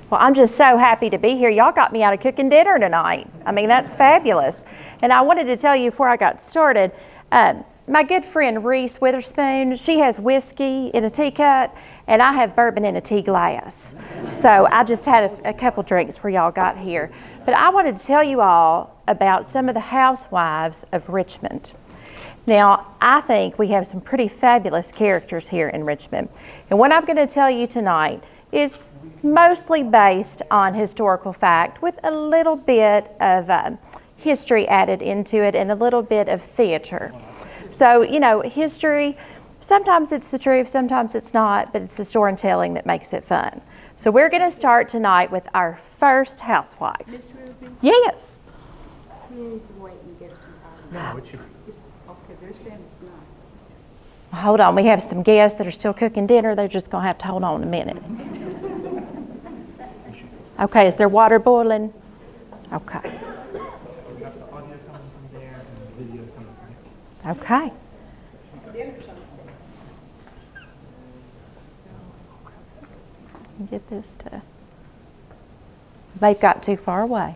Well, I'm just so happy to be here. Y'all got me out of cooking dinner tonight. I mean, that's fabulous. And I wanted to tell you before I got started, my good friend Reese Witherspoon, she has whiskey in a teacup, and I have bourbon in a tea glass. So I just had a couple drinks before y'all got here. But I wanted to tell you all about some of the housewives of Richmond. Now, I think we have some pretty fabulous characters here in Richmond. And what I'm going to tell you tonight is mostly based on historical fact with a little bit of history added into it and a little bit of theater. So, you know, history, sometimes it's the truth, sometimes it's not, but it's the storytelling that makes it fun. So we're going to start tonight with our first housewife. Miss Ruby? Yes. You need to wait and get some time. No, it's your... Okay, they're saying it's not. Hold on, we have some guests that are still cooking dinner. They're just going to have to hold on a minute. Okay, is there water boiling? Okay. We have the audio coming from there and the video coming from there. Okay. Get this to... They've got too far away.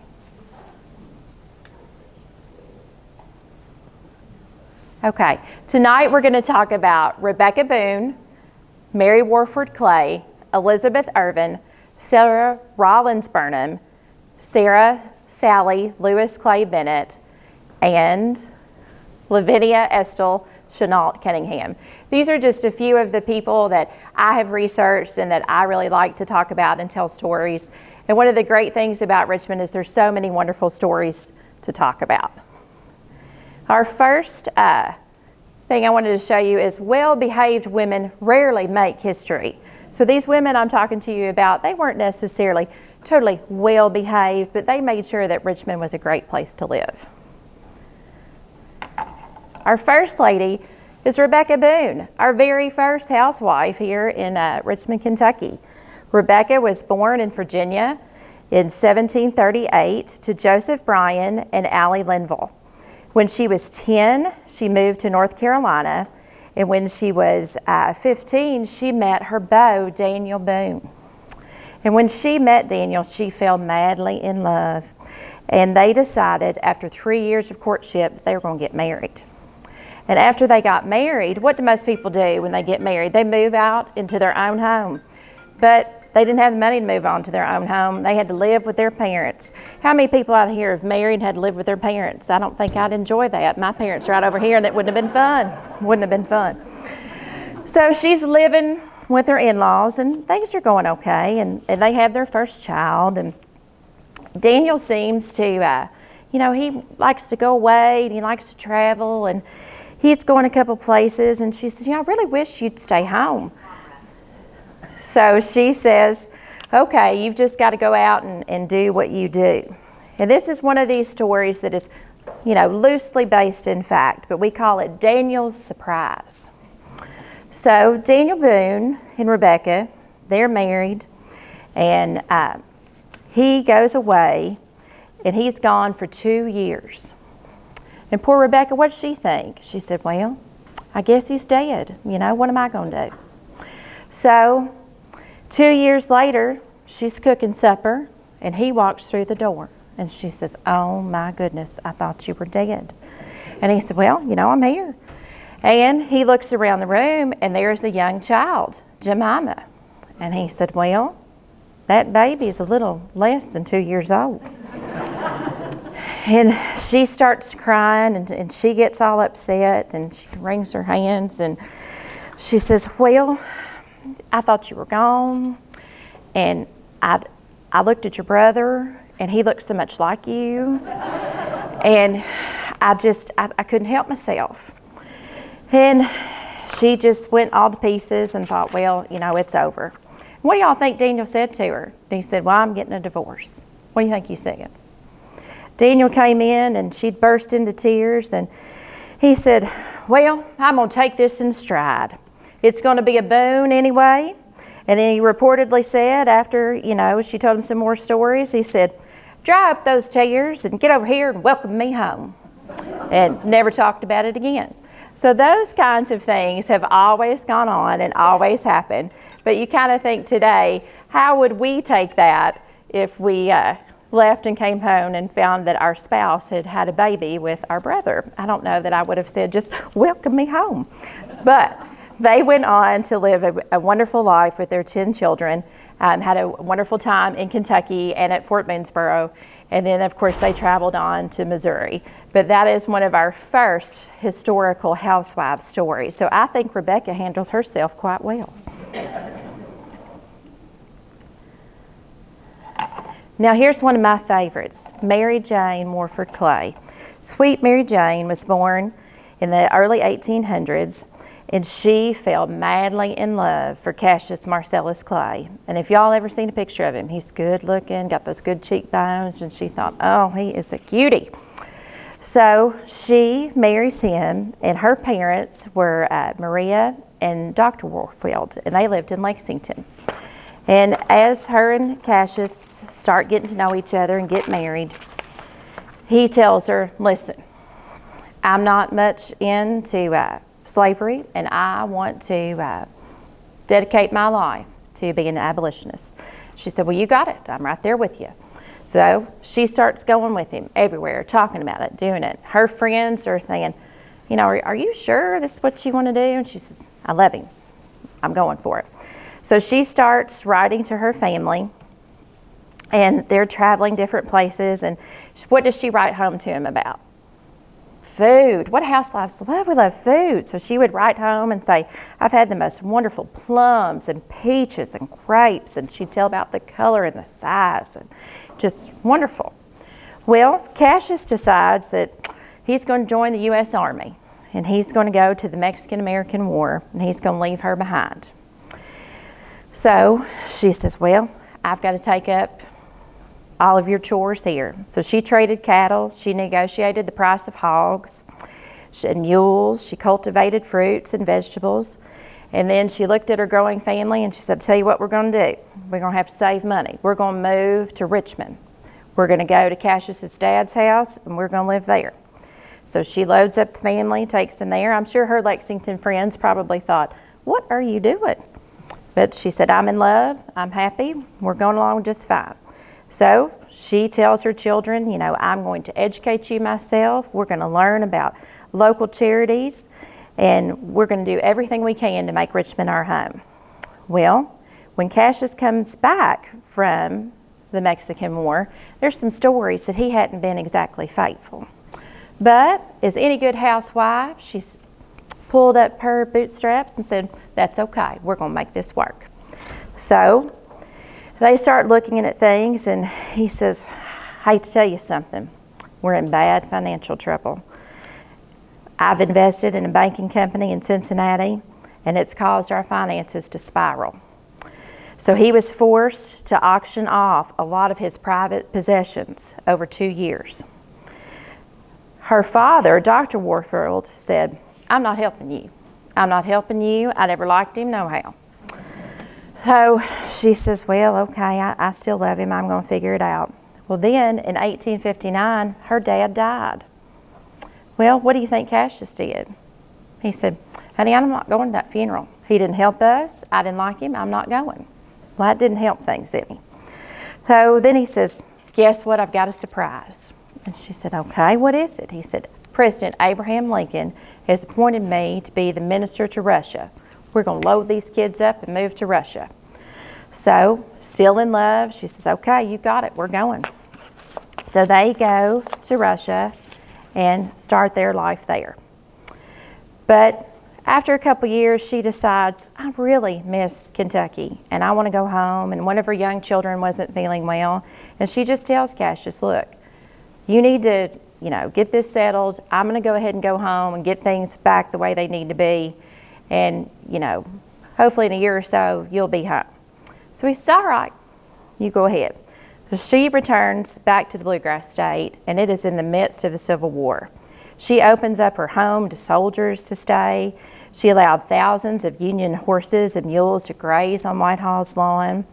Okay, tonight we're going to talk about Rebecca Boone, Mary Morford Clay, Elizabeth Irvin, Sarah Rollins Burnham, Sarah Sally Lewis Clay Bennett, and Lavinia Estelle Chanault Cunningham. These are just a few of the people that I have researched and that I really like to talk about and tell stories. And one of the great things about Richmond is there's so many wonderful stories to talk about. Our first thing I wanted to show you is well-behaved women rarely make history. So these women I'm talking to you about, they weren't necessarily totally well-behaved, but they made sure that Richmond was a great place to live. Our first lady is Rebecca Boone, our very first housewife here in Richmond, Kentucky. Rebecca was born in Virginia in 1738 to Joseph Bryan and Allie Linville. When she was 10, she moved to North Carolina, and when she was 15, she met her beau, Daniel Boone. And when she met Daniel, she fell madly in love, and they decided after 3 years of courtship they were going to get married. And after they got married, what do most people do when they get married? They move out into their own home. But they didn't have the money to move on to their own home. They had to live with their parents. How many people out here have married and had to live with their parents? I don't think I'd enjoy that. My parents are right over here, and that wouldn't have been fun. Wouldn't have been fun. So she's living with her in-laws, and things are going okay, and they have their first child. And Daniel seems to, he likes to go away, and he likes to travel, and he's going a couple places, and she says, I really wish you'd stay home. So she says, okay, you've just got to go out and do what you do. And this is one of these stories that is, loosely based in fact, but we call it Daniel's Surprise. So Daniel Boone and Rebecca, they're married, and he goes away, and he's gone for 2 years. And poor Rebecca, what did she think? She said, well, I guess he's dead. What am I going to do? So 2 years later, she's cooking supper, and he walks through the door. And she says, oh, my goodness, I thought you were dead. And he said, well, I'm here. And he looks around the room, and there's a young child, Jemima. And he said, well, that baby's a little less than 2 years old. And she starts crying, and she gets all upset, and she wrings her hands, and she says, well, I thought you were gone, and I looked at your brother, and he looked so much like you, and I couldn't help myself. And she just went all to pieces and thought, well, it's over. What do y'all think Daniel said to her? He said, well, I'm getting a divorce. What do you think he said? Daniel came in, and she'd burst into tears, and he said, well, I'm going to take this in stride. It's going to be a Boone anyway. And then he reportedly said after, she told him some more stories, he said, dry up those tears and get over here and welcome me home. And never talked about it again. So those kinds of things have always gone on and always happened. But you kind of think today, how would we take that if we left and came home and found that our spouse had had a baby with our brother? I don't know that I would have said, just welcome me home. But they went on to live a wonderful life with their 10 children, had a wonderful time in Kentucky and at Fort Boonesboro. And then, of course, they traveled on to Missouri. But that is one of our first historical housewives stories. So I think Rebecca handled herself quite well. Now here's one of my favorites, Mary Jane Morford Clay. Sweet Mary Jane was born in the early 1800s, and she fell madly in love for Cassius Marcellus Clay. And if y'all ever seen a picture of him, he's good looking, got those good cheekbones, and she thought, oh, he is a cutie. So she marries him, and her parents were Maria and Dr. Warfield, and they lived in Lexington. And as her and Cassius start getting to know each other and get married, he tells her, listen, I'm not much into slavery, and I want to dedicate my life to being an abolitionist. She said, well, you got it. I'm right there with you. So she starts going with him everywhere, talking about it, doing it. Her friends are saying, you know, are you sure this is what you want to do? And she says, I love him. I'm going for it. So she starts writing to her family, and they're traveling different places. And what does she write home to him about? Food. What housewives love? We love food. So she would write home and say, I've had the most wonderful plums and peaches and grapes. And she'd tell about the color and the size, and just wonderful. Well, Cassius decides that he's going to join the U.S. Army, and he's going to go to the Mexican-American War, and he's going to leave her behind. So she says, well, I've got to take up all of your chores here. So she traded cattle, she negotiated the price of hogs and mules, she cultivated fruits and vegetables, and then she looked at her growing family and she said, tell you what we're going to do. We're going to have to save money. We're going to move to Richmond. We're going to go to Cassius's dad's house, and we're going to live there. So she loads up the family, takes them there. I'm sure her Lexington friends probably thought, what are you doing? But she said, I'm in love, I'm happy, we're going along just fine. So she tells her children, you know, I'm going to educate you myself. We're going to learn about local charities, and we're going to do everything we can to make Richmond our home. Well, when Cassius comes back from the Mexican War, there's some stories that he hadn't been exactly faithful. But as any good housewife, she's pulled up her bootstraps and said, that's okay, we're going to make this work. So they start looking at things, and he says, I hate to tell you something, we're in bad financial trouble. I've invested in a banking company in Cincinnati, and it's caused our finances to spiral. So he was forced to auction off a lot of his private possessions over 2 years. Her father, Dr. Warfield, said, I'm not helping you. I'm not helping you. I never liked him, no how. So she says, well, okay, I still love him. I'm going to figure it out. Well, then in 1859, her dad died. Well, what do you think Cassius did? He said, honey, I'm not going to that funeral. He didn't help us. I didn't like him. I'm not going. Well, that didn't help things any. So then he says, guess what? I've got a surprise. And she said, okay, what is it? He said, President Abraham Lincoln has appointed me to be the minister to Russia. We're going to load these kids up and move to Russia. So, still in love, she says, okay, you got it, we're going. So they go to Russia and start their life there. But after a couple years, she decides, I really miss Kentucky, and I want to go home. And one of her young children wasn't feeling well, and she just tells Cassius, look, you need to, get this settled. I'm going to go ahead and go home and get things back the way they need to be. And, hopefully in a year or so, you'll be home. So he says, all right, you go ahead. So she returns back to the Bluegrass State, and it is in the midst of a Civil War. She opens up her home to soldiers to stay. She allowed thousands of Union horses and mules to graze on Whitehall's lawn.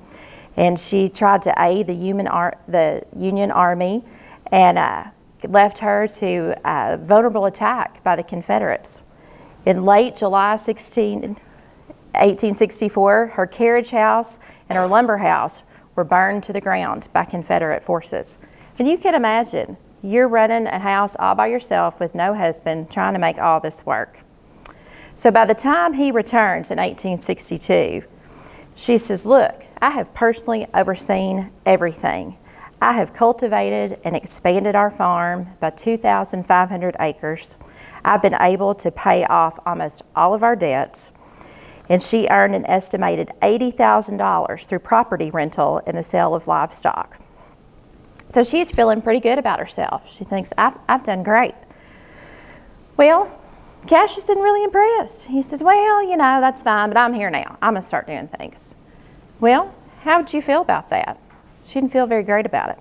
And she tried to aid the Union Army and left her to a vulnerable attack by the Confederates. In late July 18 1864, her carriage house and her lumber house were burned to the ground by Confederate forces. And you can imagine, you're running a house all by yourself with no husband, trying to make all this work. So by the time he returns in 1862, she says, look, I have personally overseen everything. I have cultivated and expanded our farm by 2,500 acres. I've been able to pay off almost all of our debts. And she earned an estimated $80,000 through property rental and the sale of livestock. So she's feeling pretty good about herself. She thinks, I've done great. Well, Cash isn't really impressed. He says, well, you know, that's fine, but I'm here now. I'm going to start doing things. Well, how would you feel about that? She didn't feel very great about it.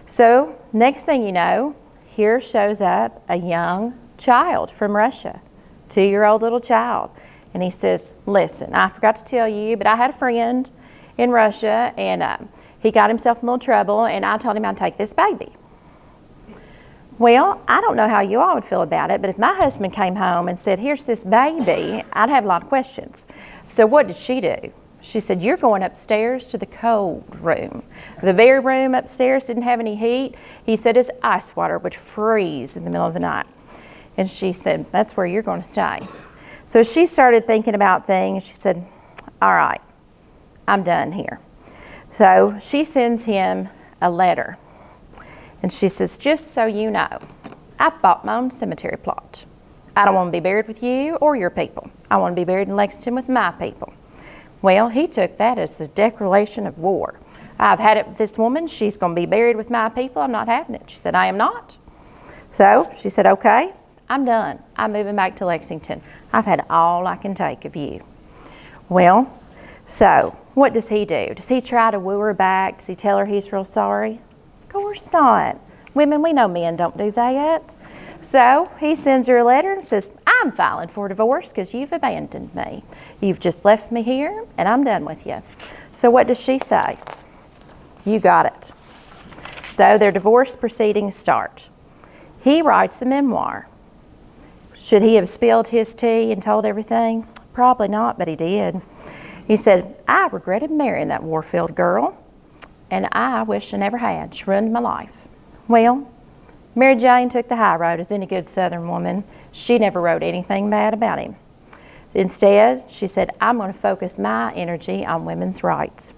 So next thing you know, here shows up a young child from Russia, 2-year-old little child. And he says, listen, I forgot to tell you, but I had a friend in Russia, and he got himself in a little trouble, and I told him I'd take this baby. Well, I don't know how you all would feel about it, but if my husband came home and said, here's this baby, I'd have a lot of questions. So what did she do? She said, you're going upstairs to the cold room. The very room upstairs didn't have any heat. He said his ice water would freeze in the middle of the night. And she said, that's where you're going to stay. So she started thinking about things. She said, all right, I'm done here. So she sends him a letter. And she says, just so you know, I've bought my own cemetery plot. I don't want to be buried with you or your people. I want to be buried in Lexington with my people. Well, he took that as a declaration of war. I've had it with this woman. She's going to be buried with my people. I'm not having it. She said, I am not. So she said, okay, I'm done. I'm moving back to Lexington. I've had all I can take of you. Well, so what does he do? Does he try to woo her back? Does he tell her he's real sorry? Of course not. Women, we know men don't do that. So he sends her a letter and says, I'm filing for divorce because you've abandoned me. You've just left me here and I'm done with you. So what does she say? You got it. So their divorce proceedings start. He writes a memoir. Should he have spilled his tea and told everything? Probably not, but he did. He said, I regretted marrying that Warfield girl, and I wish I never had. She ruined my life. Well, Mary Jane took the high road as any good Southern woman. She never wrote anything bad about him. Instead, she said, I'm going to focus my energy on women's rights.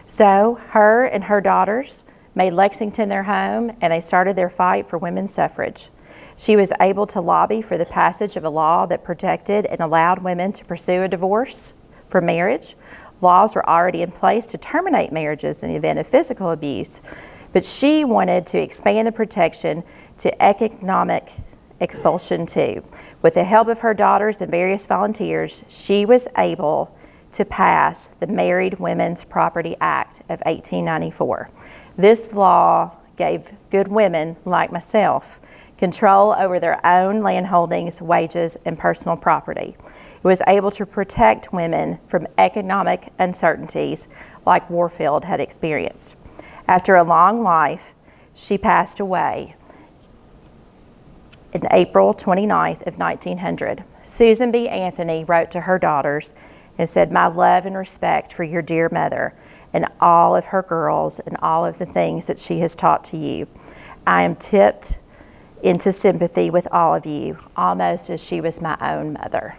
So her and her daughters made Lexington their home, and they started their fight for women's suffrage. She was able to lobby for the passage of a law that protected and allowed women to pursue a divorce for marriage. Laws were already in place to terminate marriages in the event of physical abuse, but she wanted to expand the protection to economic expulsion too. With the help of her daughters and various volunteers, she was able to pass the Married Women's Property Act of 1894. This law gave good women like myself control over their own land holdings, wages, and personal property. It was able to protect women from economic uncertainties like Warfield had experienced. After a long life, she passed away on April 29th of 1900. Susan B. Anthony wrote to her daughters and said, my love and respect for your dear mother and all of her girls and all of the things that she has taught to you. I am tipped into sympathy with all of you, almost as she was my own mother.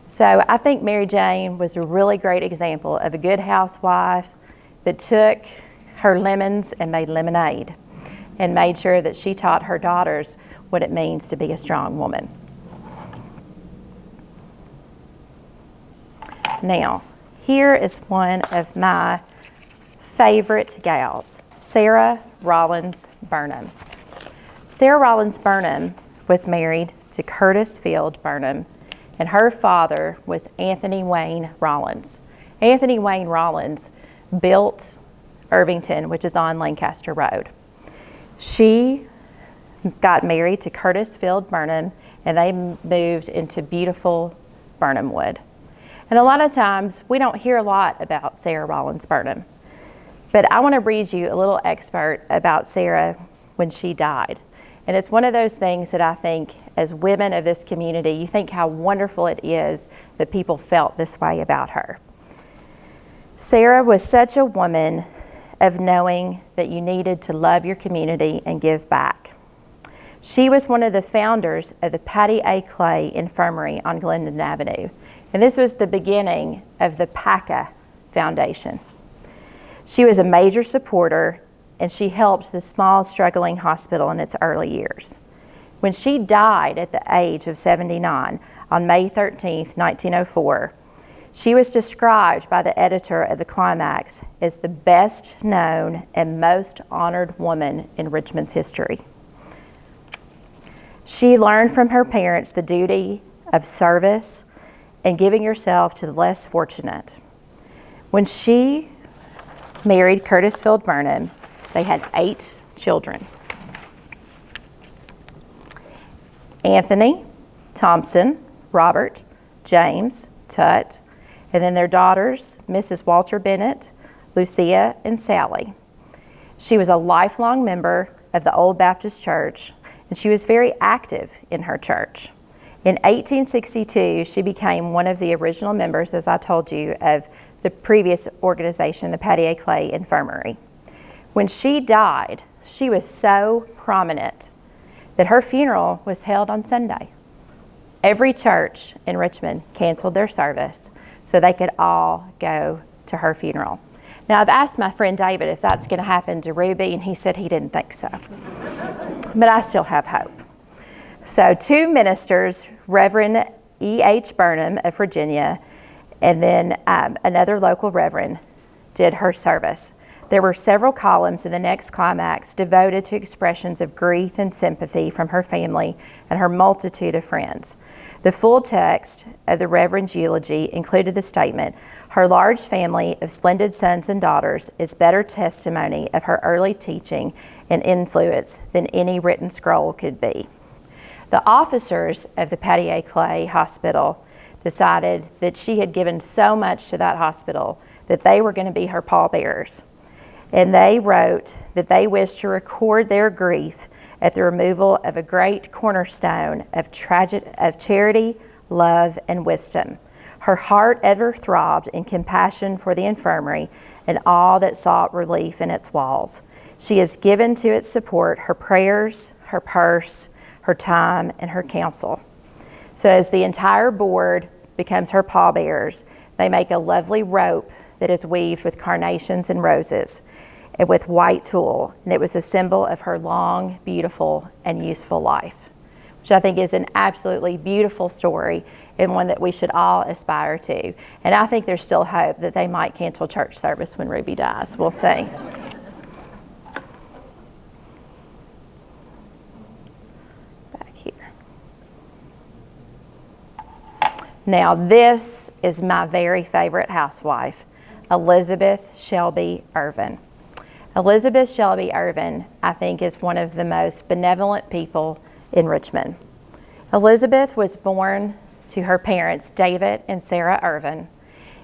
So I think Mary Jane was a really great example of a good housewife that took her lemons and made lemonade and made sure that she taught her daughters what it means to be a strong woman. Now, here is one of my favorite gals, Sarah Rollins Burnham. Sarah Rollins Burnham was married to Curtis Field Burnham, and her father was Anthony Wayne Rollins. Anthony Wayne Rollins built Irvington, which is on Lancaster Road. She got married to Curtis Field Burnham, and they moved into beautiful Burnhamwood. And a lot of times, we don't hear a lot about Sarah Rollins Burnham. But I want to read you a little excerpt about Sarah when she died. And it's one of those things that I think, as women of this community, you think how wonderful it is that people felt this way about her. Sarah was such a woman of knowing that you needed to love your community and give back. She was one of the founders of the Patty A. Clay Infirmary on Glendon Avenue. And this was the beginning of the PACA Foundation. She was a major supporter, and she helped the small, struggling hospital in its early years. When she died at the age of 79 on May 13, 1904, she was described by the editor of the Climax as the best known and most honored woman in Richmond's history. She learned from her parents the duty of service and giving yourself to the less fortunate. When she married Curtis Field Burnham, they had 8 children. Anthony, Thompson, Robert, James, Tut, and then their daughters, Mrs. Walter Bennett, Lucia, and Sally. She was a lifelong member of the Old Baptist Church, and she was very active in her church. In 1862, she became one of the original members, as I told you, of the previous organization, the Patty A. Clay Infirmary. When she died, she was so prominent that her funeral was held on Sunday. Every church in Richmond canceled their service so they could all go to her funeral. Now, I've asked my friend David if that's going to happen to Ruby, and he said he didn't think so. But I still have hope. So 2 ministers, Reverend E.H. Burnham of Virginia, and then another local reverend, did her service. There were several columns in the next Climax devoted to expressions of grief and sympathy from her family and her multitude of friends. The full text of the Reverend's eulogy included the statement, "Her large family of splendid sons and daughters is better testimony of her early teaching and influence than any written scroll could be." The officers of the Patty A. Clay Hospital decided that she had given so much to that hospital that they were going to be her pallbearers. And they wrote that they wished to record their grief at the removal of a great cornerstone of charity, love, and wisdom. Her heart ever throbbed in compassion for the infirmary and all that sought relief in its walls. She has given to its support her prayers, her purse, her time, and her counsel. So as the entire board becomes her pallbearers, they make a lovely rope that is weaved with carnations and roses and with white tulle, and it was a symbol of her long, beautiful, and useful life, which I think is an absolutely beautiful story and one that we should all aspire to. And I think there's still hope that they might cancel church service when Ruby dies. We'll see. Back here. Now, this is my very favorite housewife, Elizabeth Shelby Irvin. Elizabeth Shelby Irvin, I think, is one of the most benevolent people in Richmond. Elizabeth was born to her parents, David and Sarah Irvin,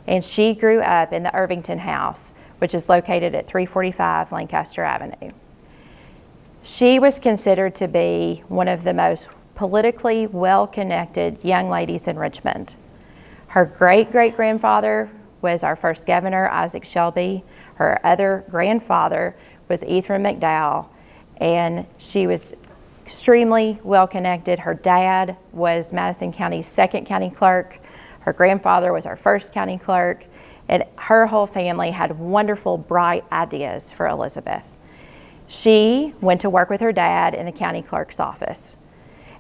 and she grew up in the Irvington House, which is located at 345 Lancaster Avenue. She was considered to be one of the most politically well-connected young ladies in Richmond. Her great-great-grandfather was our first governor, Isaac Shelby. Her other grandfather was Ephraim McDowell, and she was extremely well-connected. Her dad was Madison County's second county clerk. Her grandfather was our first county clerk, and her whole family had wonderful, bright ideas for Elizabeth. She went to work with her dad in the county clerk's office.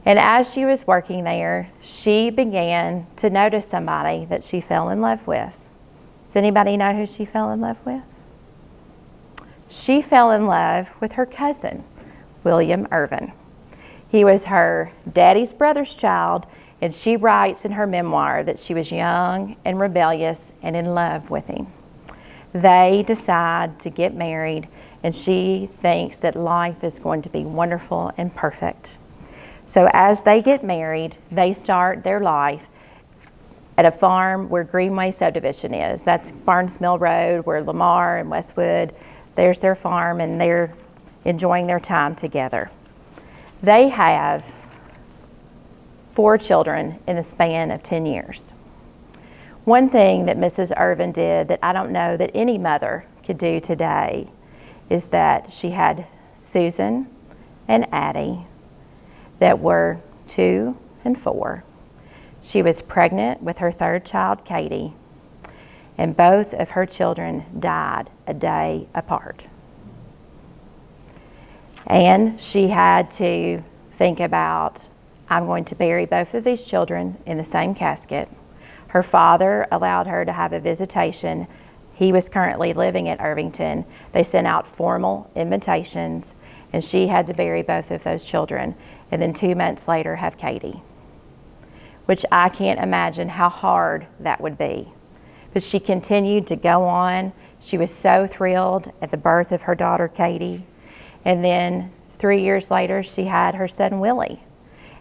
And as she was working there, she began to notice somebody that she fell in love with. Does anybody know who she fell in love with? She fell in love with her cousin, William Irvin. He was her daddy's brother's child, and she writes in her memoir that she was young and rebellious and in love with him. They decide to get married, and she thinks that life is going to be wonderful and perfect. So as they get married, they start their life at a farm where Greenway Subdivision is. That's Barnes Mill Road, where Lamar and Westwood, there's their farm, and they're enjoying their time together. They have 4 children in the span of 10 years. One thing that Mrs. Irvin did that I don't know that any mother could do today is that she had Susan and Addie that were 2 and 4. She was pregnant with her 3rd child, Katie, and both of her children died a day apart. And she had to think about, I'm going to bury both of these children in the same casket. Her father allowed her to have a visitation. He was currently living at Irvington. They sent out formal invitations, and she had to bury both of those children, and then 2 months later have Katie, which I can't imagine how hard that would be. But she continued to go on. She was so thrilled at the birth of her daughter, Katie. And then 3 years later, she had her son, Willie.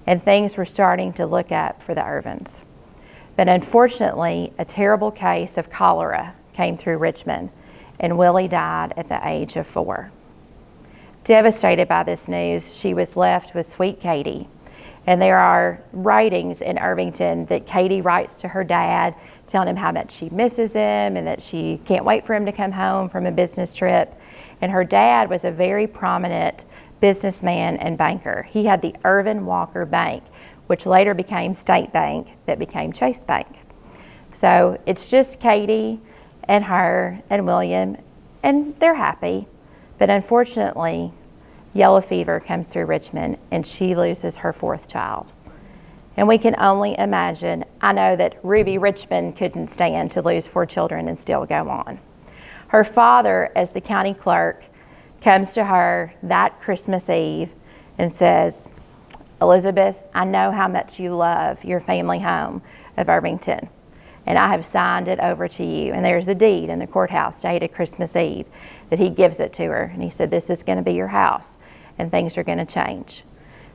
And things were starting to look up for the Irvins. But unfortunately, a terrible case of cholera came through Richmond, and Willie died at the age of 4. Devastated by this news, she was left with sweet Katie. And there are writings in Irvington that Katie writes to her dad, telling him how much she misses him and that she can't wait for him to come home from a business trip. And her dad was a very prominent businessman and banker. He had the Irvin Walker Bank, which later became State Bank, that became Chase Bank. So it's just Katie and her and William, and they're happy. But unfortunately, yellow fever comes through Richmond, and she loses her 4th child. And we can only imagine. I know that Ruby Richmond couldn't stand to lose 4 children and still go on. Her father, as the county clerk, comes to her that Christmas Eve and says, Elizabeth, I know how much you love your family home of Irvington, and I have signed it over to you. And there's a deed in the courthouse dated Christmas Eve that he gives it to her. And he said, this is going to be your house, and things are going to change.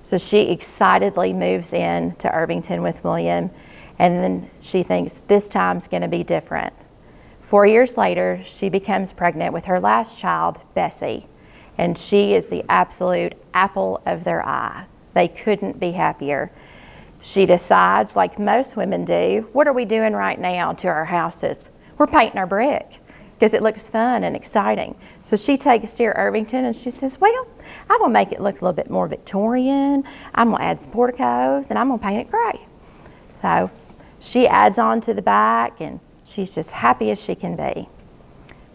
So she excitedly moves in to Irvington with William, and then she thinks this time's going to be different. 4 years later, she becomes pregnant with her last child, Bessie, and she is the absolute apple of their eye. They couldn't be happier. She decides, like most women do, what are we doing right now to our houses? We're painting our brick because it looks fun and exciting. So she takes to Irvington and she says, well, I'm going to make it look a little bit more Victorian. I'm going to add some porticos and I'm going to paint it gray. So she adds on to the back, and she's just happy as she can be.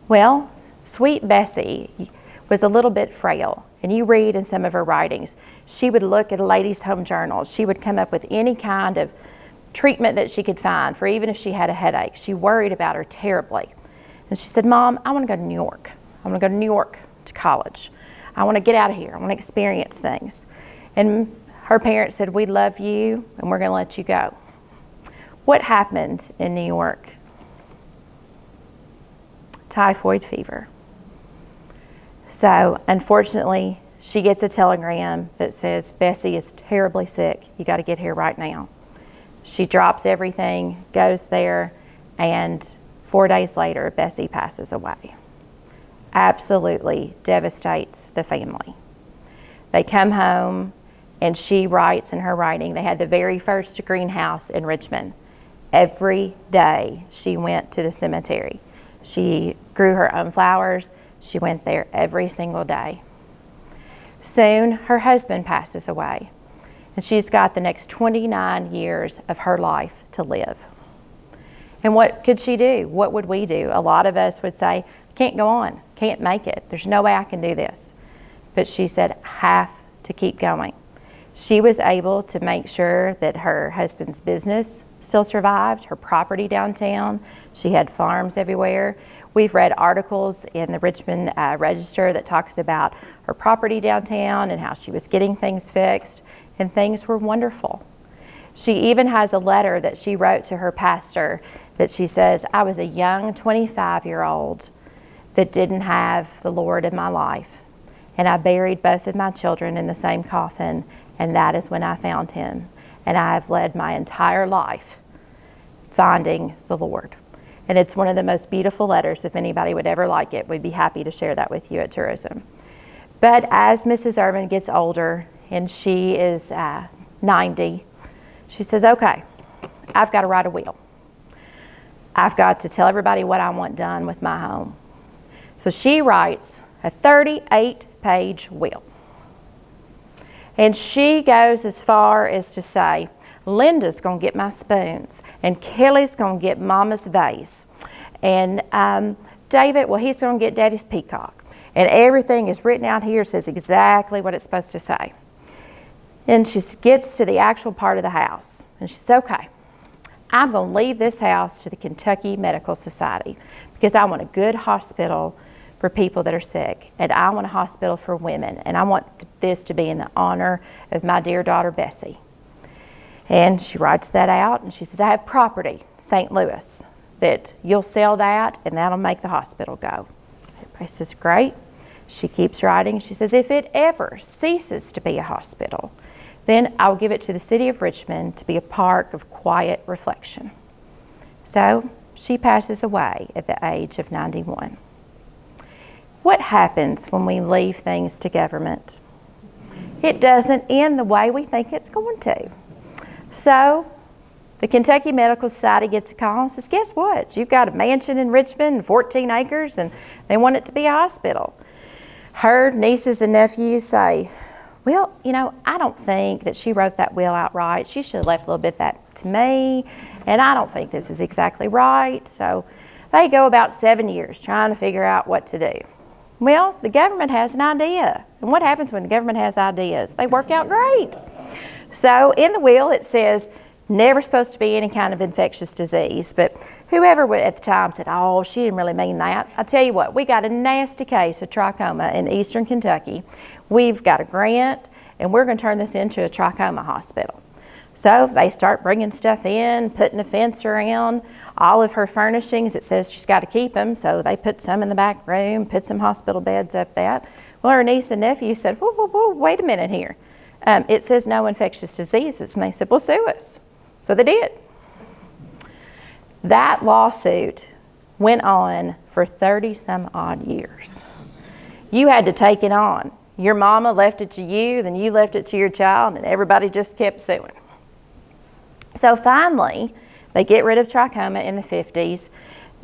Well, sweet Bessie was a little bit frail, and you read in some of her writings, she would look at a ladies' home journal. She would come up with any kind of treatment that she could find for even if she had a headache. She worried about her terribly. And she said, Mom, I want to go to New York. I want to go to New York to college. I want to get out of here. I want to experience things. And her parents said, we love you, and we're going to let you go. What happened in New York? Typhoid fever. So unfortunately, she gets a telegram that says, Bessie is terribly sick. You got to get here right now. She drops everything, goes there, and 4 days later, Bessie passes away. Absolutely devastates the family. They come home, and she writes in her writing, they had the very first greenhouse in Richmond. Every day she went to the cemetery. She grew her own flowers. She went there every single day. Soon, her husband passes away, and she's got the next 29 years of her life to live. And what could she do? What would we do? A lot of us would say, can't go on, can't make it. There's no way I can do this. But she said, have to keep going. She was able to make sure that her husband's business still survived, her property downtown. She had farms everywhere. We've read articles in the Richmond Register that talks about her property downtown and how she was getting things fixed, and things were wonderful. She even has a letter that she wrote to her pastor that she says, I was a young 25-year-old that didn't have the Lord in my life, and I buried both of my children in the same coffin, and that is when I found him. And I have led my entire life finding the Lord. And it's one of the most beautiful letters. If anybody would ever like it, we'd be happy to share that with you at Tourism. But as Mrs. Irvin gets older and she is 90. She says, okay, I've got to write a will. I've got to tell everybody what I want done with my home. So she writes a 38-page will. And she goes as far as to say, Linda's going to get my spoons, and Kelly's going to get Mama's vase, and David, well, he's going to get Daddy's peacock. And everything is written out here, says exactly what it's supposed to say. And she gets to the actual part of the house, and she says, okay, I'm going to leave this house to the Kentucky Medical Society because I want a good hospital for people that are sick, and I want a hospital for women, and I want this to be in the honor of my dear daughter, Bessie. And she writes that out, and she says, I have property, St. Louis, that you'll sell that, and that'll make the hospital go. Everybody says, great. She keeps writing. She says, if it ever ceases to be a hospital, then I'll give it to the city of Richmond to be a park of quiet reflection. So she passes away at the age of 91. What happens when we leave things to government? It doesn't end the way we think it's going to. So the Kentucky Medical Society gets a call and says, guess what? You've got a mansion in Richmond and 14 acres, and they want it to be a hospital. Her nieces and nephews say, well, you know, I don't think that she wrote that will outright. She should have left a little bit of that to me, and I don't think this is exactly right. So they go about 7 years trying to figure out what to do. Well, the government has an idea. And what happens when the government has ideas? They work out great. So in the will it says, never supposed to be any kind of infectious disease. But whoever at the time said, oh, she didn't really mean that. I tell you what, we got a nasty case of trachoma in eastern Kentucky. We've got a grant, and we're going to turn this into a trachoma hospital. So they start bringing stuff in, putting a fence around. All of her furnishings, it says she's got to keep them, so they put some in the back room, put some hospital beds up that. Well, her niece and nephew said, whoa, whoa, whoa, wait a minute here. It says no infectious diseases, and they said, well, sue us. So they did. That lawsuit went on for 30-some odd years. You had to take it on. Your mama left it to you, then you left it to your child, and everybody just kept suing. So finally, they get rid of trachoma in the 50s.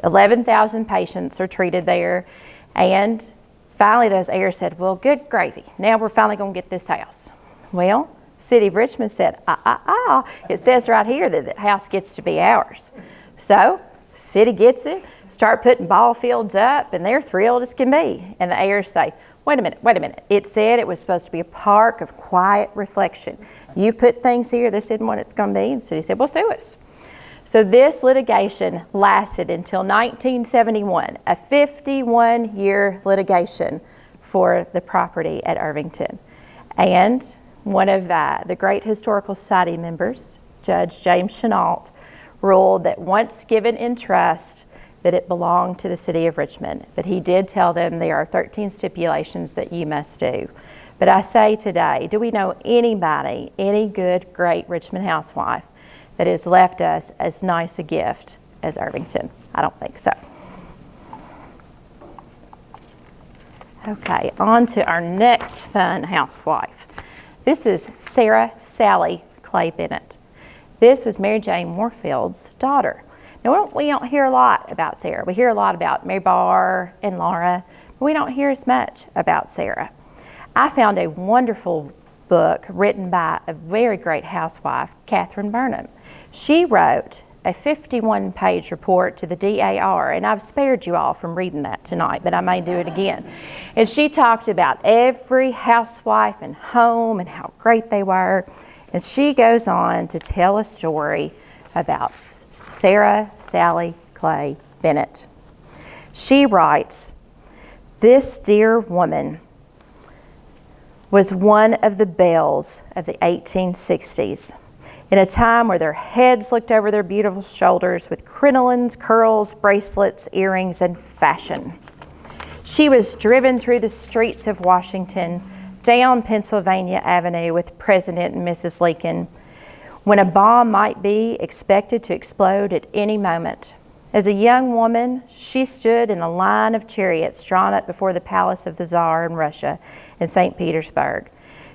11,000 patients are treated there. And finally, those heirs said, well, good gravy. Now we're finally going to get this house. Well, City of Richmond said, it says right here that the house gets to be ours. So, city gets it, start putting ball fields up, and they're thrilled as can be. And the heirs say, wait a minute. It said it was supposed to be a park of quiet reflection. You put things here, this isn't what it's going to be. And the city said, well, sue us. So this litigation lasted until 1971, a 51-year litigation for the property at Irvington. And one of the great Historical Society members, Judge James Chanault, ruled that once given in trust, that it belonged to the city of Richmond. But he did tell them there are 13 stipulations that you must do. But I say today, do we know anybody, any good, great Richmond housewife that has left us as nice a gift as Irvington? I don't think so. Okay, on to our next fun housewife. This is Sarah Sally Clay Bennett. This was Mary Jane Morfield's daughter. Now, we don't hear a lot about Sarah. We hear a lot about Mary Barr and Laura, but we don't hear as much about Sarah. I found a wonderful book written by a very great housewife, Catherine Burnham. She wrote a 51-page report to the DAR, and I've spared you all from reading that tonight, but I may do it again. And she talked about every housewife and home and how great they were. And she goes on to tell a story about Sarah Sally Clay Bennett. She writes, this dear woman was one of the belles of the 1860s, in a time where their heads looked over their beautiful shoulders with crinolines, curls, bracelets, earrings, and fashion. She was driven through the streets of Washington, down Pennsylvania Avenue with President and Mrs. Lincoln, when a bomb might be expected to explode at any moment. As a young woman, she stood in a line of chariots drawn up before the palace of the Tsar in Russia in St. Petersburg.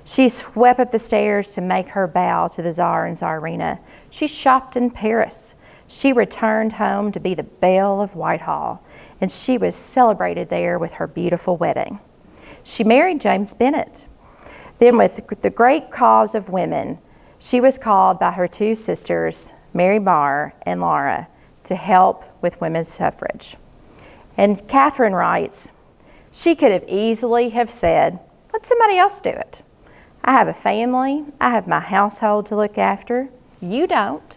She swept up the stairs to make her bow to the Tsar and Tsarina. She shopped in Paris. She returned home to be the belle of Whitehall, and she was celebrated there with her beautiful wedding. She married James Bennet. Then, with the great cause of women, she was called by her two sisters, Mary Barr and Laura, to help with women's suffrage. And Catherine writes, she could have easily have said, let somebody else do it. I have a family. I have my household to look after. You don't.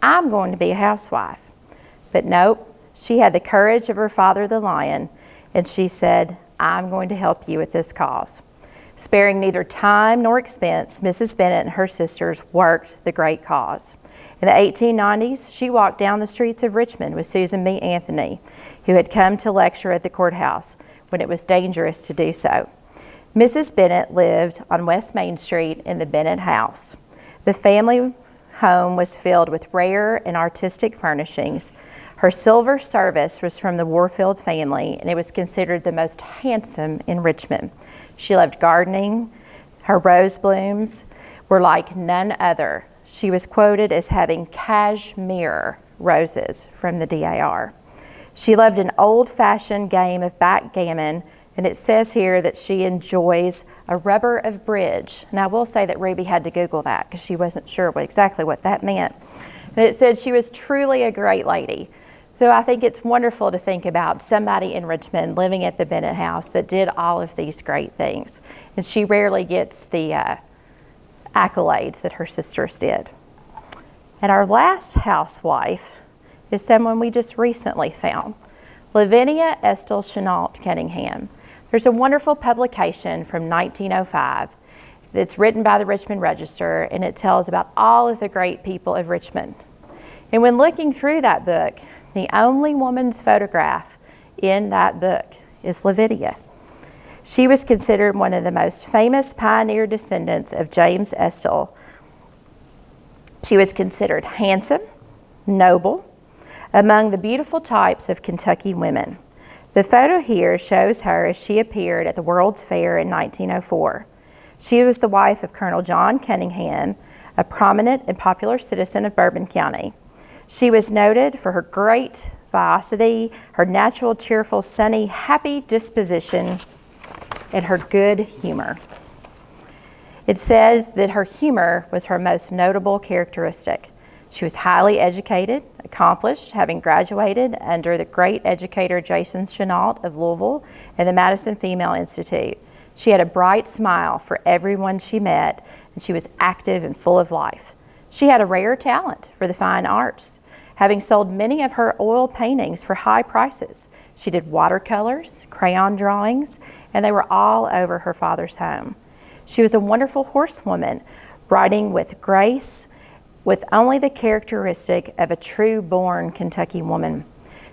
I'm going to be a housewife. But nope, she had the courage of her father, the lion, and she said, I'm going to help you with this cause. Sparing neither time nor expense, Mrs. Bennet and her sisters worked the great cause. In the 1890s, she walked down the streets of Richmond with Susan B. Anthony, who had come to lecture at the courthouse when it was dangerous to do so. Mrs. Bennet lived on West Main Street in the Bennet house. The family home was filled with rare and artistic furnishings. Her silver service was from the Warfield family, and it was considered the most handsome in Richmond. She loved gardening. Her rose blooms were like none other. She was quoted as having cashmere roses from the DAR. She loved an old-fashioned game of backgammon, and it says here that she enjoys a rubber of bridge. And I will say that Ruby had to Google that because she wasn't sure exactly what that meant. And it said she was truly a great lady. So I think it's wonderful to think about somebody in Richmond living at the Bennet house that did all of these great things. And she rarely gets the accolades that her sisters did. And our last housewife is someone we just recently found, Lavinia Estelle Chanault Cunningham. There's a wonderful publication from 1905 that's written by the Richmond Register, and it tells about all of the great people of Richmond. And when looking through that book, the only woman's photograph in that book is Lavinia. She was considered one of the most famous pioneer descendants of James Estelle. She was considered handsome, noble, among the beautiful types of Kentucky women. The photo here shows her as she appeared at the World's Fair in 1904. She was the wife of Colonel John Cunningham, a prominent and popular citizen of Bourbon County. She was noted for her great vivacity, her natural, cheerful, sunny, happy disposition, and her good humor. It said that her humor was her most notable characteristic. She was highly educated, accomplished, having graduated under the great educator Jason Chanault of Louisville and the Madison Female Institute. She had a bright smile for everyone she met, and she was active and full of life. She had a rare talent for the fine arts, having sold many of her oil paintings for high prices. She did watercolors, crayon drawings, and they were all over her father's home. She was a wonderful horsewoman, riding with grace, with only the characteristic of a true-born Kentucky woman.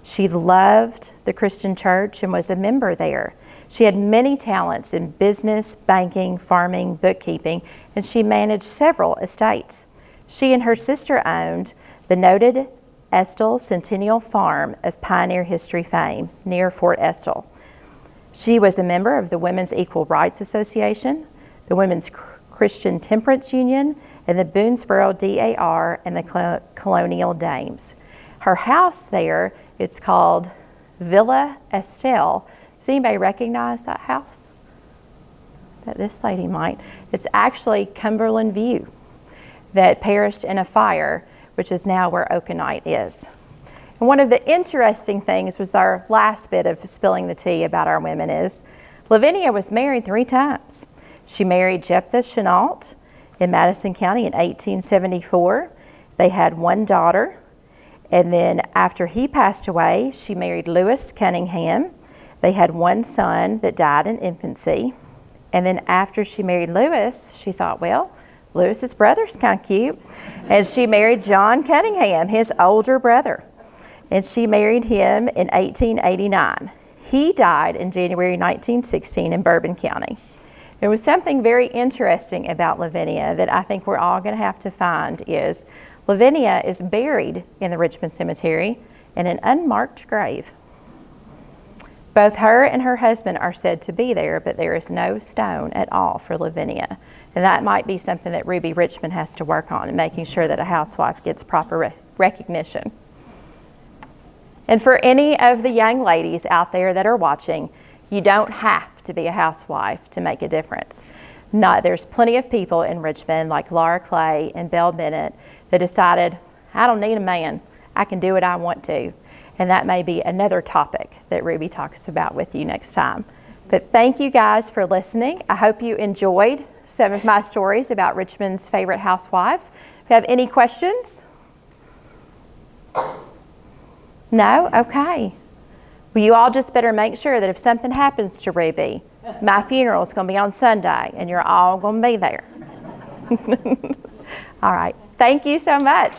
She loved the Christian church and was a member there. She had many talents in business, banking, farming, bookkeeping, and she managed several estates. She and her sister owned the noted Estelle Centennial Farm of pioneer history fame near Fort Estelle. She was a member of the Women's Equal Rights Association, the Women's Christian Temperance Union, and the Boonesboro DAR and the Colonial Dames. Her house there, it's called Villa Estelle. Does anybody recognize that house? That this lady might. It's actually Cumberland View that perished in a fire, which is now where Oconite is. And one of the interesting things was our last bit of spilling the tea about our women is Lavinia was married 3 times. She married Jephthah Chanault in Madison County in 1874. They had 1 daughter, and then after he passed away, she married Lewis Cunningham. They had 1 son that died in infancy, and then after she married Lewis, she thought, well, Lewis's brother's kind of cute. And she married John Cunningham, his older brother. And she married him in 1889. He died in January 1916 in Bourbon County. There was something very interesting about Lavinia that I think we're all going to have to find is Lavinia is buried in the Richmond Cemetery in an unmarked grave. Both her and her husband are said to be there, but there is no stone at all for Lavinia. And that might be something that Ruby Richmond has to work on, and making sure that a housewife gets proper recognition. And for any of the young ladies out there that are watching, you don't have to be a housewife to make a difference. There's plenty of people in Richmond like Laura Clay and Belle Bennett that decided, I don't need a man. I can do what I want to. And that may be another topic that Ruby talks about with you next time. But thank you guys for listening. I hope you enjoyed some of my stories about Richmond's favorite housewives. If you have any questions? No? Okay. Well, you all just better make sure that if something happens to Ruby, my funeral is going to be on Sunday, and you're all going to be there. All right. Thank you so much.